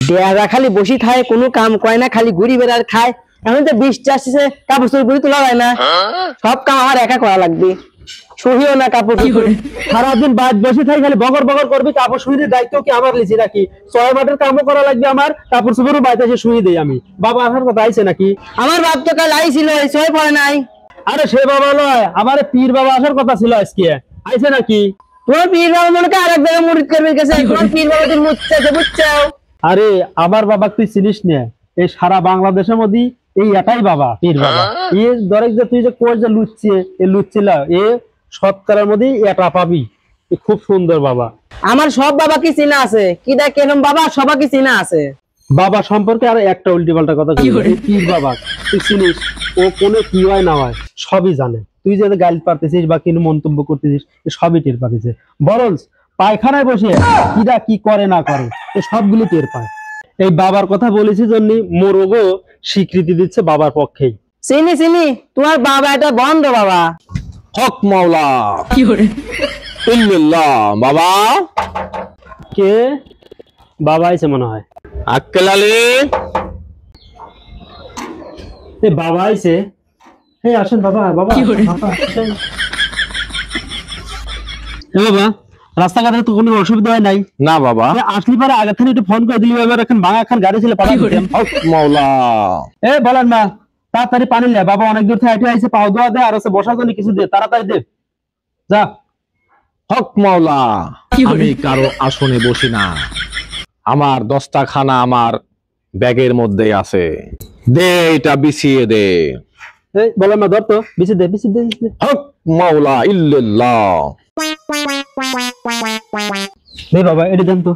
বেয়ারা খালি বসি খায়, কোনো কাম করে না, খালি ঘুরি বেড়ার খায়। এখন তো বৃষ্টি আসছে, কাপড় চোপড় ঘুরি তোলা হয় না, সব কাম আমার একা করা লাগবে। সহিও না কাপড়, সারাদিন বাদ বসে থাকি, খালি বগর বগর করবি। কাপড় শুয়ে দায়িত্ব কি আমার লিখে রাখি? 6 মাঠের কামও করা লাগবে আমার, কাপড় চোপড়ও বাড়িতে এসে শুয়ে দেই আমি। বাবা আসার কথা আইছে নাকি? আমার বাপ তো কাল আইছিল, ছয় পড়ে নাই। আরে সে বাবা নয়, আমার পীর বাবা আসার কথা ছিল আজকে, আইছে নাকি? তোমার পীর বাবা মনে হয় আরেক জায়গায় মুরিদ করবে গেছে, তোমার পীর বাবা তুমি মুচ্ছাছে, বুঝছো? আরে আমার বাবা তুই চিনিস না, এই সারা বাংলাদেশের মধ্যে এই এটাই বাবা, পীর বাবা। এই ধরে যে তুই যে কোর যে লুচ্ছি, এই লুচ্ছিল এ সৎকারের মধ্যে এটা পাবি। খুব সুন্দর বাবা। আমার সব বাবা কি চিনা আছে? কি দেখ এরকম বাবা সবাই কি চিনা আছে? বাবা সম্পর্কে আর একটা উল্টি পাল্টা কথা পীর বাবা তুই চিনিস, ও কোনো কি হয় না হয় সবই জানে। তুই যে গাইড পারতেছিস বা কোনো মন্তব্য করতেছিস, সবই টের পাতেছে। বরং পায়খানায় বসে কিরা কি করে না করে এ সবগুলো টের পায়। এই বাবার কথা বলেছি জন্য মোরগও স্বীকৃতি দিচ্ছে বাবার পক্ষেই। চিনি চিনি, তোমার বাবা এটা বন্ধ বাবা। হক মাওলা ইল্লাল্লাহ। বাবা কে? বাবা আইছে মনে হয়। আক্কেল আলী, বাবা আইছে। হে আসেন বাবা। বাবা বাবা রাস্তাঘাটে তো কোনো অসুবিধা হয় নাই? না বাবা। আসলি পারে আগে থেকে একটু ফোন করে দিলি, এবার এখন ভাঙা এখন গাড়ি ছিল পাঠাই দিতাম। হক মাওলা। বলেন না, তাড়াতাড়ি পানি লে। বাবা অনেক দূর থেকে হেঁটে আইছে, পাও দোয়া দে আর আছে বসার জন্য কিছু দে, তাড়াতাড়ি দে যা। হক মাওলা, আমি কারো আসনে বসি না, আমার দস্তাখানা আমার ব্যাগের মধ্যে আছে। দে এটা বিছিয়ে দে। বলেন না, ধর তো, বিছি দে বিছি দে। হক মাওলা ইল্লাল্লাহ। বাবা এটা দেন তো।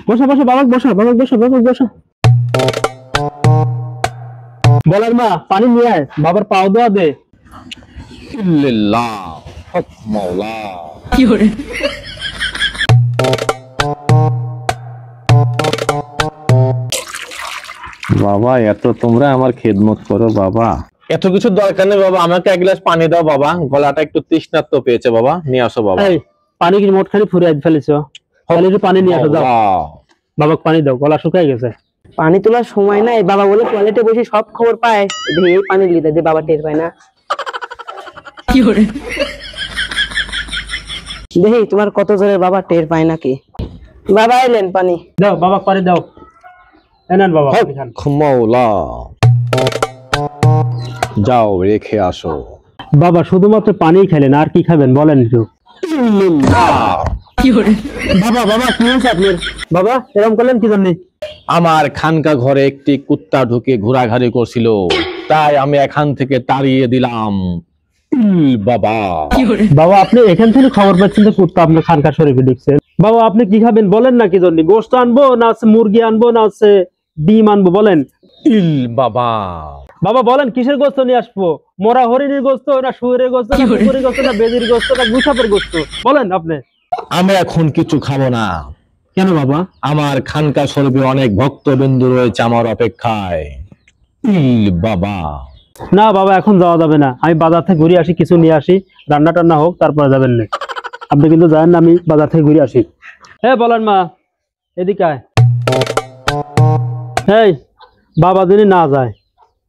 বসা বসা বাবা, বসা বাবা, বসা বাবা, বসা। বলার মা পানি নিয়ে আয়, বাবার পাও দোয়া দে। ইল্লাল্লাহ। হক মাওলা। বাবা এত তোমরা আমার খেদমত করো বাবা। এত কিছু দরকার নেই বাবা, আমাকে এক গ্লাস পানি দাও বাবা, গলাটা একটু তৃষ্ণার্ত পেয়েছে বাবা, নিয়ে আসো বাবা। পানি কি মোট খালি ফুরিয়ে ফেলেছ? একটু পানি নিয়ে আসো যাও। বাবা পানি দাও, গলা শুকাই গেছে। পানি তোলার সময় নাই বাবা, বলে টয়লেটে বসে সব খবর পায়, এই পানি লিতে দে, বাবা টের পায় না। দেখি তোমার কত জোরে বাবা টের পায় নাকি। বাবা এলেন, পানি দাও বাবা, পানি দাও। এনেন বাবা। মাওলা যাও রেখে আসো। বাবা শুধুমাত্র পানি খেলেন, আর কি খাবেন বলেন একটু। বাবা বাবা কি হয়েছে আপনার? বাবা এরকম করলেন কি জন্য? আমার খানকা ঘরে একটি কুত্তা ঢুকে ঘোরাঘুরি করছিল, তাই আমি এখান থেকে তাড়িয়ে দিলাম। বাবা বাবা আপনি এখান থেকে খবর পাচ্ছেন যে কুত্তা আপনার খানকা শরীফে ঢুকছে। বাবা আপনি কি খাবেন বলেন না, কি জন্য? গোশত আনবো না আছে মুরগি আনবো না আছে ডিম আনবো বলেন? বাবা বাবা বলেন কিসের গোশত নিয়ে আসবো? মোরা হরিণের গোশত না শুয়োরের গোশত না কুকুরের গোশত না বেজির গোশত না গুসাপের গোশত বলেন আপনি? আমি এখন কিছু খাবো না। কেন বাবা? আমার খানকা শরীফে অনেক ভক্তবিন্দু রয়েছে আমার অপেক্ষায়। বাবা না বাবা এখন যাওয়া যাবে না, আমি বাজার থেকে ঘুরে আসি, কিছু নিয়ে আসি, রান্না টান্না হোক তারপরে যাবেন না। আপনি কিন্তু জানেন না আমি বাজার থেকে ঘুরে আসি। বলেন মা এদিকে আয়। বাবা যদি না যায়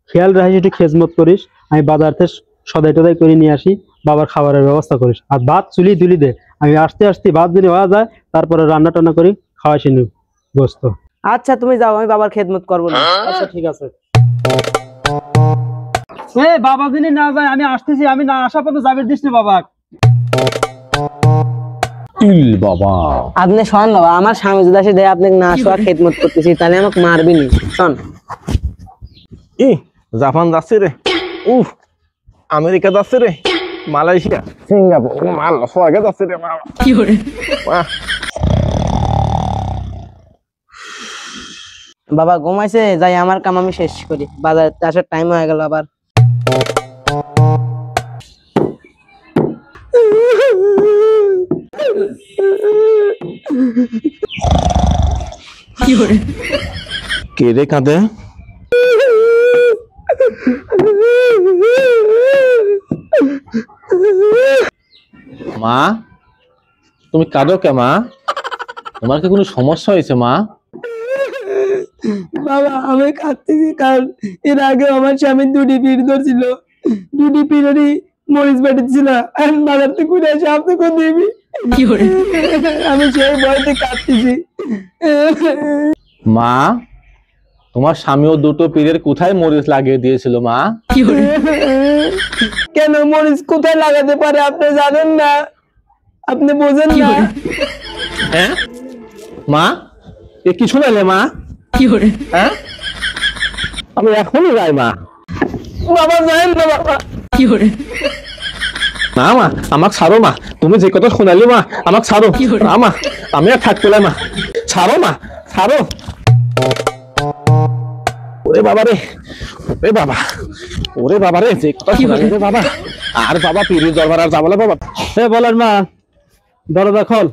খেয়াল রাখিস, একটু খেজমত করিস, আমি বাজার থেকে সদাই টদাই করে নিয়ে আসি, বাবার খাবারের ব্যবস্থা করিস, আর ভাত চুলি তুলি দে, আমি আসতে আসতে ভাত যদি হওয়া যায় তারপরে রান্না টান্না করি, খাওয়াইছি নি গোস্ত। আচ্ছা তুমি যাও, আমি বাবার খেদমত করবো না। আচ্ছা ঠিক আছে। বাবা যদি না যায় আমি আসতেছি, আমি না আসা পর্যন্ত যাবে দিস না বাবা। বাবা আপনি শোন বাবা, আমার স্বামী যদি আসে দেয় আপনাকে না আসা খেদমত করতেছি, তাহলে আমাকে মারবি নি। শোন জাপান যাচ্ছে রে, আমেরিকা যাচ্ছে রে, মালয়েশিয়া, সিঙ্গাপুর, স্বর্গে যাচ্ছে রে। বাবা ঘুমাইছে, যাই আমার কাম আমি শেষ করি, বাজার আসার টাইম হয়ে গেল আবার। কে রে কাঁদে? মা তুমি কাঁদো কে মা? তোমার কি কোনো সমস্যা হয়েছে মা? বাবা আমি কাঁদতেছি, কারণ এর আগে আমার স্বামী দুটি পিঠ ধরছিল, দুটি পিঠেরই মরিচ বেটেছিল, আর বাজার থেকে ঘুরে এসে আপনাকে দিবি। আমি সেই ভয়তে কাঁদতেছি। মা, তোমার স্বামীও দুটো পীরের কোথায় মরিচ লাগিয়ে দিয়েছিল মা? কেন মরিচ কোথায় লাগাতে পারে আপনি জানেন না? আপনি বোঝেন না? হ্যাঁ মা, এ কি শোনালে মা? হ্যাঁ, আমি এখনই যাই মা। বাবা জানেন না বাবা। না মা, আমাকে ছাড়ো মা, তুমি যে কথা শোনালি মা, আমাকে ছাড়ো না মা, আমি আর থাকতে না মা, ছাড়ো মা, ছাড়ো। ওরে বাবা রে, ওরে বাবা, ওরে বাবা রে, যে কথা শোনালি রে বাবা, আর বাবা পীরের দরবার আর যাবো না বাবা। হে বলেন মা, দরজা খোল।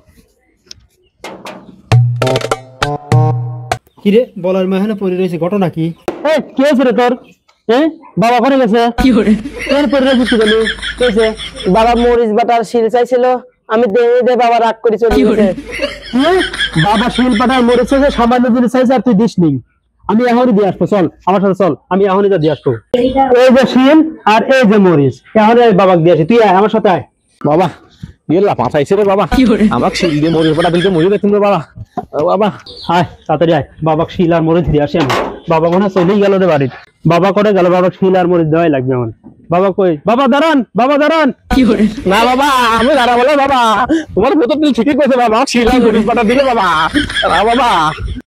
কিরে বলার মা এখানে পড়ে রয়েছে, ঘটনা কি? এই কি হয়েছে রে তোর? বাবা করে গেছে তোর পরে বুঝতে গেলি কইছে বাবা মরিচ বাটার শিল চাইছিল, আমি দেই দে, বাবা রাগ করে চলে গেছে। বাবা শিল বাটার মরিচ চাইছে, সামান্য জিনিস চাইছে আর তুই দিস নি। আমি এখনই দিয়ে আসবো, চল আমার সাথে চল, আমি এখনই যা দিয়ে আসবো। এই যে শিল আর এই যে মরিচ, এখনই বাবাকে দিয়ে আসি, তুই আয় আমার সাথে আয়। বাবা গেলা পাঠাইছে রে বাবা, আমাকে শিল দিয়ে মরিচ বাটা দিতে মরিচ দেখুন রে বাবা। বাবা আয় তাড়াতাড়ি আয়, বাবাকে শিল আর মরিচ দিয়ে আসি আমি। বাবা মনে হয় চলেই গেল রে বাড়ি। বাবা করে গেল, বাবা শিল আর মরিচ দেওয়াই লাগবে আমার। বাবা কই? বাবা দাঁড়ান, বাবা দাঁড়ান। না বাবা, আমি দাঁড়া বলে বাবা, তোমার ভেতর ঠিকই কইছে বাবা, শিল আর মরিচ বাটা দিলে বাবা। না বাবা।